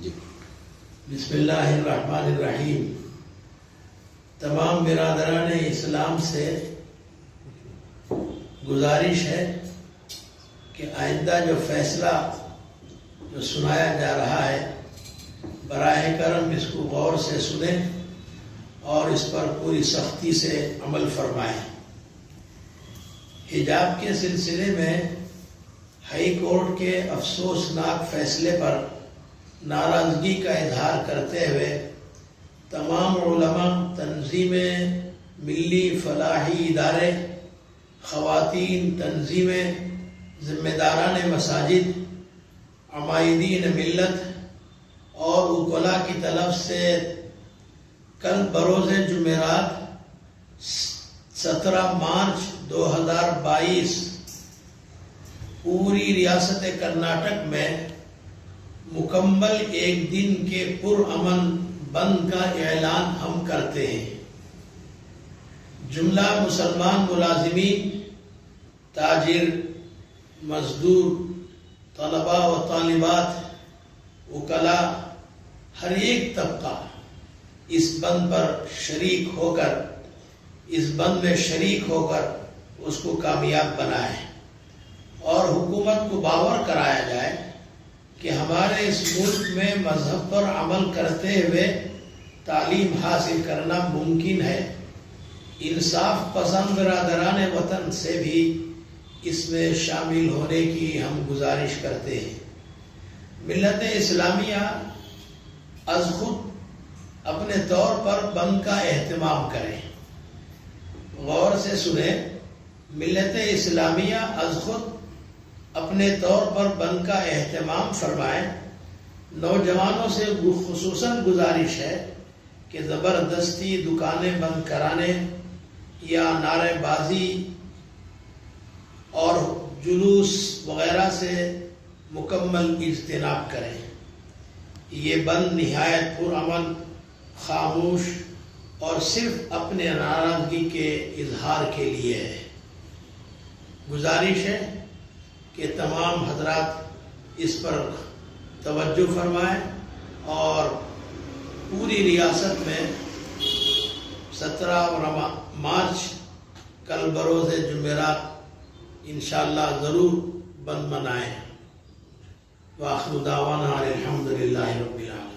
بسم اللہ الرحمن الرحیم۔ تمام برادران اسلام سے گزارش ہے کہ آئندہ جو فیصلہ جو سنایا جا رہا ہے براہ کرم اس کو غور سے سنیں اور اس پر پوری سختی سے عمل فرمائیں۔ حجاب کے سلسلے میں ہائی کورٹ کے افسوسناک فیصلے پر ناراضگی کا اظہار کرتے ہوئے تمام علماء، تنظیمیں، ملی فلاحی ادارے، خواتین تنظیمیں، ذمہ داران مساجد، عمائدین ملت اور وکلاء کی طرف سے کل بروز جمعرات 17 مارچ 2022 پوری ریاست کرناٹک میں مکمل ایک دن کے پرامن بند کا اعلان ہم کرتے ہیں۔ جملہ مسلمان ملازمین، تاجر، مزدور، طلباء و طالبات، وکلاء، ہر ایک طبقہ اس بند پر شریک ہو کر، اس بند میں شریک ہو کر اس کو کامیاب بنائے اور حکومت کو باور کرایا جائے کہ ہمارے اس ملک میں مذہب پر عمل کرتے ہوئے تعلیم حاصل کرنا ممکن ہے۔ انصاف پسند برادران وطن سے بھی اس میں شامل ہونے کی ہم گزارش کرتے ہیں۔ ملت اسلامیہ از خود اپنے طور پر بند کا اہتمام کرے۔ غور سے سنیں، ملت اسلامیہ از خود اپنے طور پر بند کا اہتمام فرمائیں۔ نوجوانوں سے خصوصاً گزارش ہے کہ زبردستی دکانیں بند کرانے یا نعرے بازی اور جلوس وغیرہ سے مکمل اجتناب کریں۔ یہ بند نہایت پرامن، خاموش اور صرف اپنے ناراضگی کے اظہار کے لیے ہے۔ گزارش ہے کہ تمام حضرات اس پر توجہ فرمائیں اور پوری ریاست میں 17 مارچ کل بروز جمعرات انشاءاللہ ضرور بند منائیں۔ وآخر دعوانا الحمدللہ رب العالمین۔